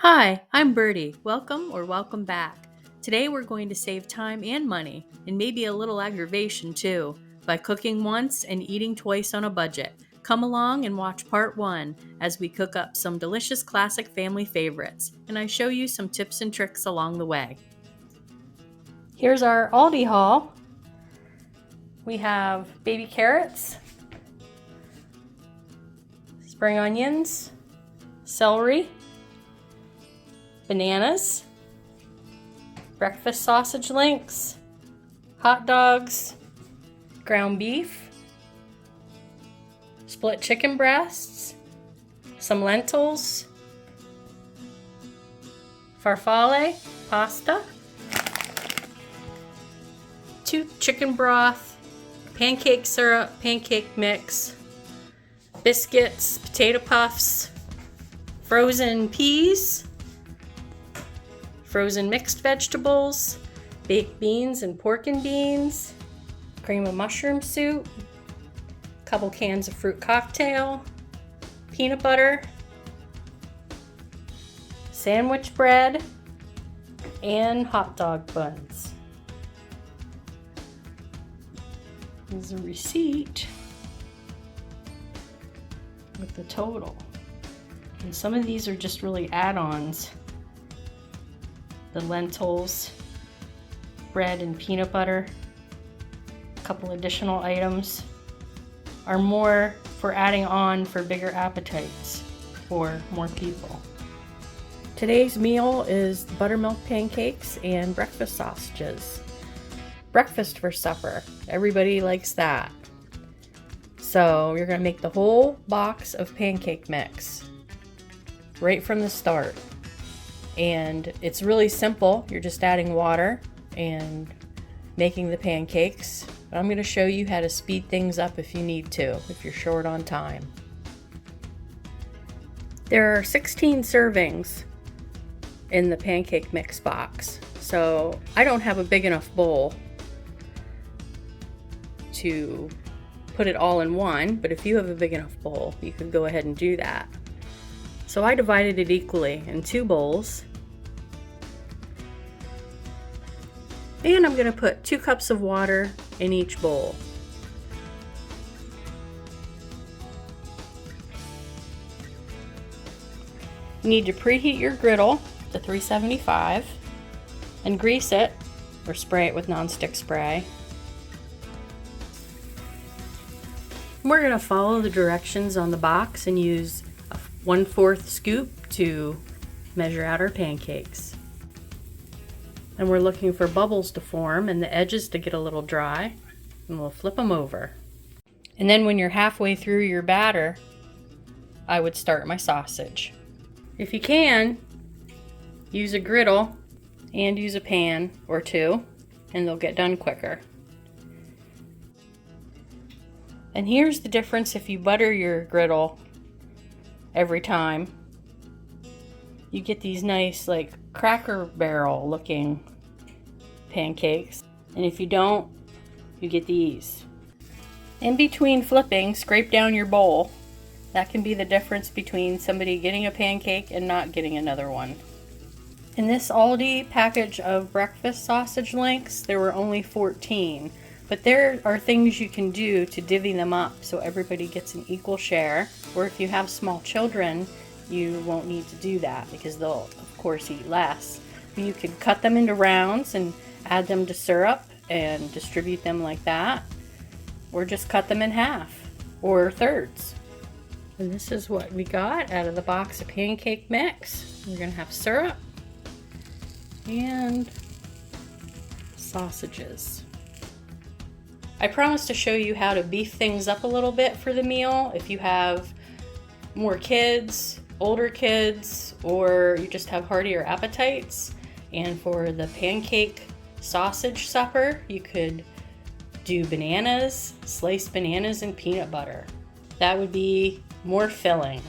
Hi, I'm Birdie. Welcome or welcome back. Today we're going to save time and money, and maybe a little aggravation too, by cooking once and eating twice on a budget. Come along and watch part one as we cook up some delicious classic family favorites, and I show you some tips and tricks along the way. Here's our Aldi haul. We have baby carrots, spring onions, celery, bananas, breakfast sausage links, hot dogs, ground beef, split chicken breasts, some lentils, farfalle, pasta, 2 chicken broth, pancake syrup, pancake mix, biscuits, potato puffs, frozen peas, frozen mixed vegetables, baked beans and pork and beans, cream of mushroom soup, a couple cans of fruit cocktail, peanut butter, sandwich bread, and hot dog buns. Here's a receipt with the total. And some of these are just really add-ons. The lentils, bread and peanut butter, a couple additional items are more for adding on for bigger appetites for more people. Today's meal is buttermilk pancakes and breakfast sausages. Breakfast for supper. Everybody likes that. So you're going to make the whole box of pancake mix right from the start. And it's really simple. You're just adding water and making the pancakes. But I'm going to show you how to speed things up if you need to, if you're short on time. There are 16 servings in the pancake mix box. So I don't have a big enough bowl to put it all in one, but if you have a big enough bowl, you could go ahead and do that. So I divided it equally in 2 bowls. And I'm going to put 2 cups of water in each bowl. You need to preheat your griddle to 375 and grease it or spray it with nonstick spray. We're going to follow the directions on the box and use a 1/4 scoop to measure out our pancakes. And we're looking for bubbles to form and the edges to get a little dry, and we'll flip them over. And then when you're halfway through your batter, I would start my sausage. If you can, use a griddle and use a pan or 2, and they'll get done quicker. And here's the difference if you butter your griddle every time. You get these nice, like, Cracker Barrel looking pancakes. And if you don't, you get these. In between flipping, scrape down your bowl. That can be the difference between somebody getting a pancake and not getting another one. In this Aldi package of breakfast sausage links, there were only 14. But there are things you can do to divvy them up so everybody gets an equal share. Or if you have small children, you won't need to do that because they'll, of course, eat less. You could cut them into rounds and add them to syrup and distribute them like that. Or just cut them in half or thirds. And this is what we got out of the box of pancake mix. We're going to have syrup and sausages. I promised to show you how to beef things up a little bit for the meal if you have more kids, older kids, or you just have heartier appetites. And for the pancake sausage supper, you could do bananas, sliced bananas and peanut butter. That would be more filling.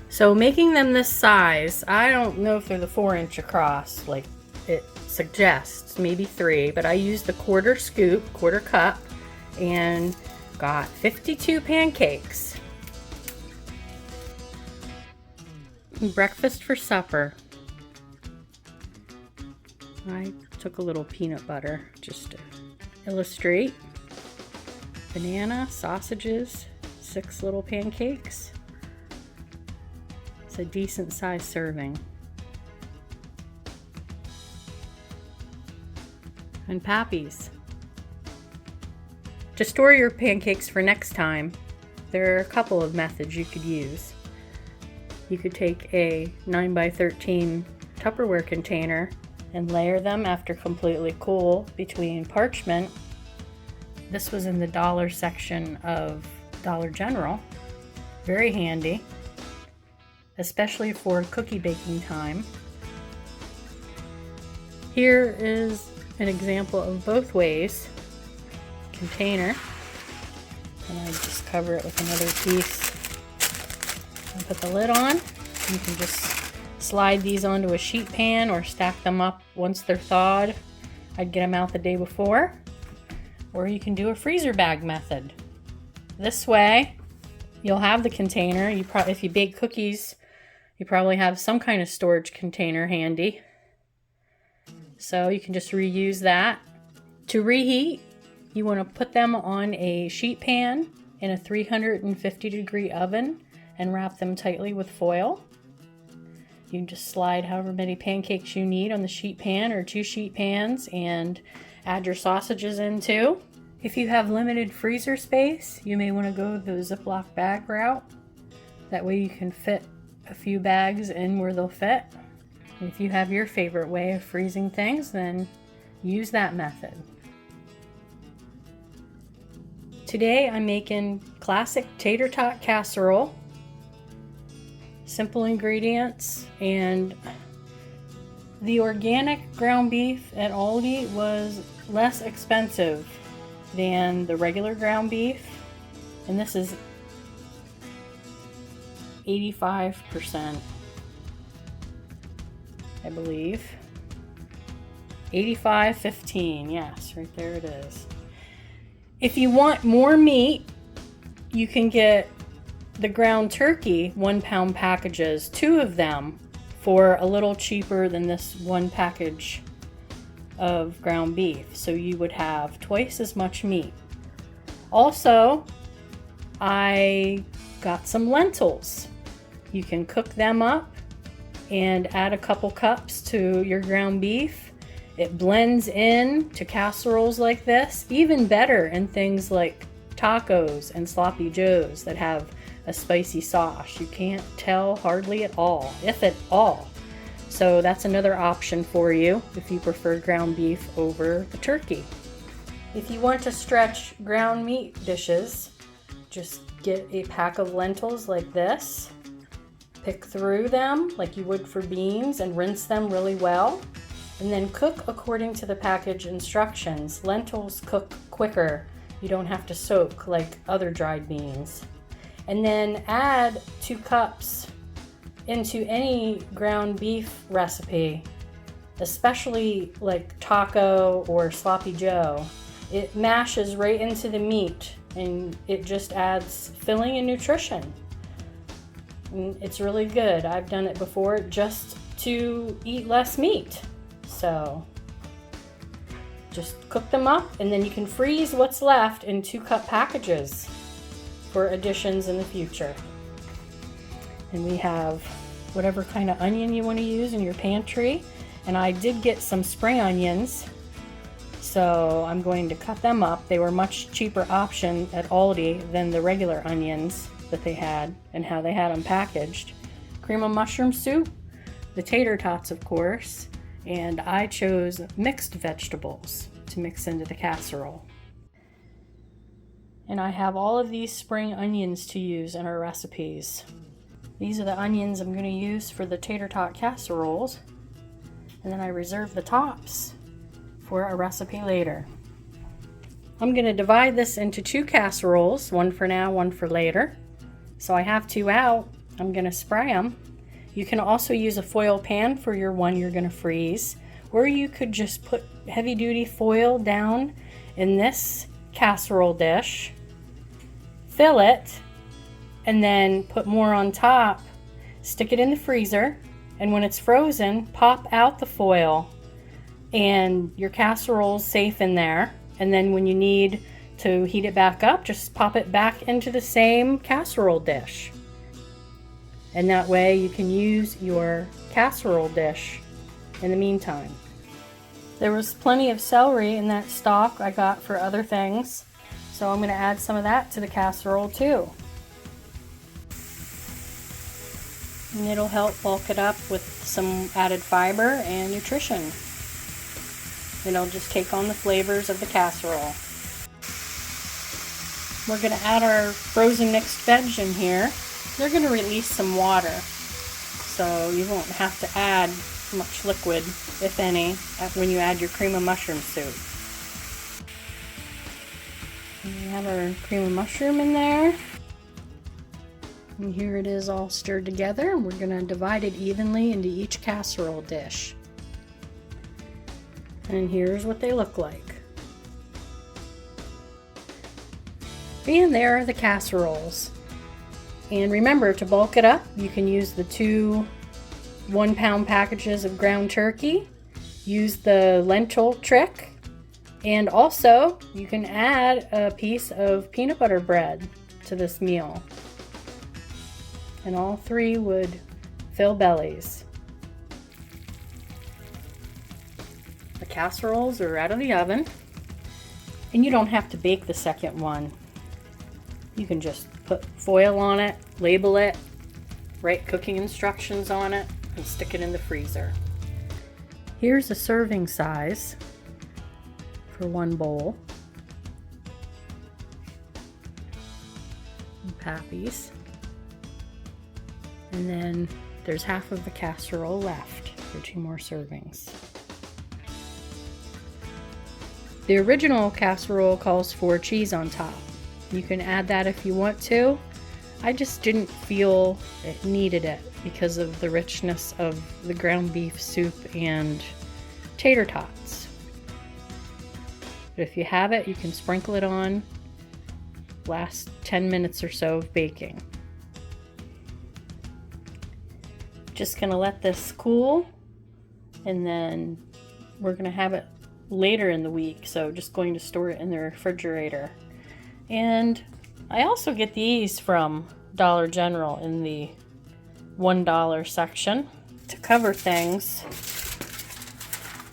So making them this size, I don't know if they're the 4-inch across like it suggests, maybe 3, but I used the quarter cup, and got 52 pancakes. Breakfast for supper. I took a little peanut butter just to illustrate. Banana, sausages, 6 little pancakes. It's a decent sized serving. And Pappies. To store your pancakes for next time, there are a couple of methods you could use. You could take a 9x13 Tupperware container and layer them after completely cool between parchment. This was in the dollar section of Dollar General. Very handy, especially for cookie baking time. Here is an example of both ways. Container, and I just cover it with another piece and put the lid on. You can just slide these onto a sheet pan or stack them up once they're thawed. I'd get them out the day before, or you can do a freezer bag method. This way you'll have the container. If you bake cookies, you probably have some kind of storage container handy, so you can just reuse that. To reheat, you want to put them on a sheet pan in a 350-degree oven and wrap them tightly with foil. You can just slide however many pancakes you need on the sheet pan or 2 sheet pans and add your sausages in too. If you have limited freezer space, you may want to go the Ziploc bag route. That way you can fit a few bags in where they'll fit. If you have your favorite way of freezing things, then use that method. Today I'm making classic tater tot casserole. Simple ingredients, and the organic ground beef at Aldi was less expensive than the regular ground beef, and this is 85%, I believe. 85-15, yes, right there it is. If you want more meat, you can get the ground turkey 1-pound packages, 2 of them, for a little cheaper than this 1 package of ground beef. So you would have twice as much meat. Also, I got some lentils. You can cook them up and add a couple cups to your ground beef. It blends in to casseroles like this, even better in things like tacos and sloppy joes that have a spicy sauce. You can't tell hardly at all, if at all. So that's another option for you if you prefer ground beef over the turkey. If you want to stretch ground meat dishes, just get a pack of lentils like this, pick through them like you would for beans and rinse them really well, and then cook according to the package instructions. Lentils cook quicker. You don't have to soak like other dried beans. And then add 2 cups into any ground beef recipe, especially like taco or sloppy joe. It mashes right into the meat and it just adds filling and nutrition. And it's really good. I've done it before just to eat less meat. So just cook them up, and then you can freeze what's left in 2-cup packages for additions in the future. And we have whatever kind of onion you want to use in your pantry. And I did get some spring onions, so I'm going to cut them up. They were much cheaper option at Aldi than the regular onions that they had and how they had them packaged. Cream of mushroom soup, the tater tots of course, and I chose mixed vegetables to mix into the casserole. And I have all of these spring onions to use in our recipes. These are the onions I'm going to use for the tater tot casseroles, and then I reserve the tops for a recipe later. I'm going to divide this into 2 casseroles, one for now, one for later. So I have 2 out. I'm going to spray them. You can also use a foil pan for your one you're going to freeze, or you could just put heavy duty foil down in this casserole dish, fill it, and then put more on top stick it in the freezer, and when it's frozen, pop out the foil and your casserole's safe in there. And then when you need to heat it back up, just pop it back into the same casserole dish. And that way you can use your casserole dish in the meantime. There was plenty of celery in that stock I got for other things, so I'm going to add some of that to the casserole too. And it'll help bulk it up with some added fiber and nutrition. It'll just take on the flavors of the casserole. We're going to add our frozen mixed veg in here. They're going to release some water, so you won't have to add much liquid, if any, when you add your cream of mushroom soup. And we have our cream of mushroom in there. And here it is all stirred together. We're going to divide it evenly into each casserole dish. And here's what they look like. And there are the casseroles. And remember, to bulk it up, you can use the 2 1-pound packages of ground turkey, use the lentil trick, and also you can add a piece of peanut butter bread to this meal. And all 3 would fill bellies. The casseroles are out of the oven, and you don't have to bake the second one. You can just put foil on it, label it, write cooking instructions on it, and stick it in the freezer. Here's a serving size for 1 bowl. Pappies. And then there's half of the casserole left for 2 more servings. The original casserole calls for cheese on top. You can add that if you want to. I just didn't feel it needed it because of the richness of the ground beef soup and tater tots. But if you have it, you can sprinkle it on. Last 10 minutes or so of baking. Just gonna let this cool, and then we're gonna have it later in the week, so just going to store it in the refrigerator. And I also get these from Dollar General in the $1 section to cover things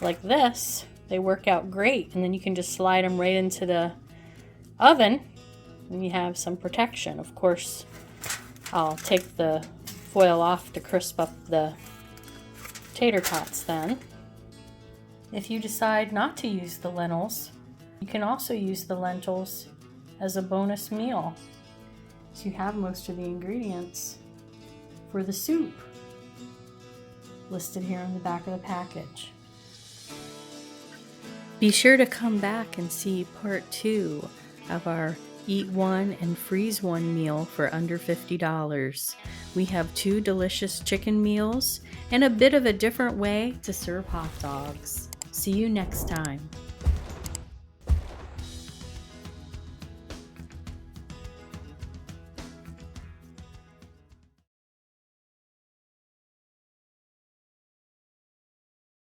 like this. They work out great, and then you can just slide them right into the oven and you have some protection. Of course, I'll take the foil off to crisp up the tater tots then. If you decide not to use the lentils, you can also use the lentils as a bonus meal. So you have most of the ingredients for the soup listed here on the back of the package. Be sure to come back and see part 2 of our Eat One and Freeze One meal for under $50. We have 2 delicious chicken meals and a bit of a different way to serve hot dogs. See you next time.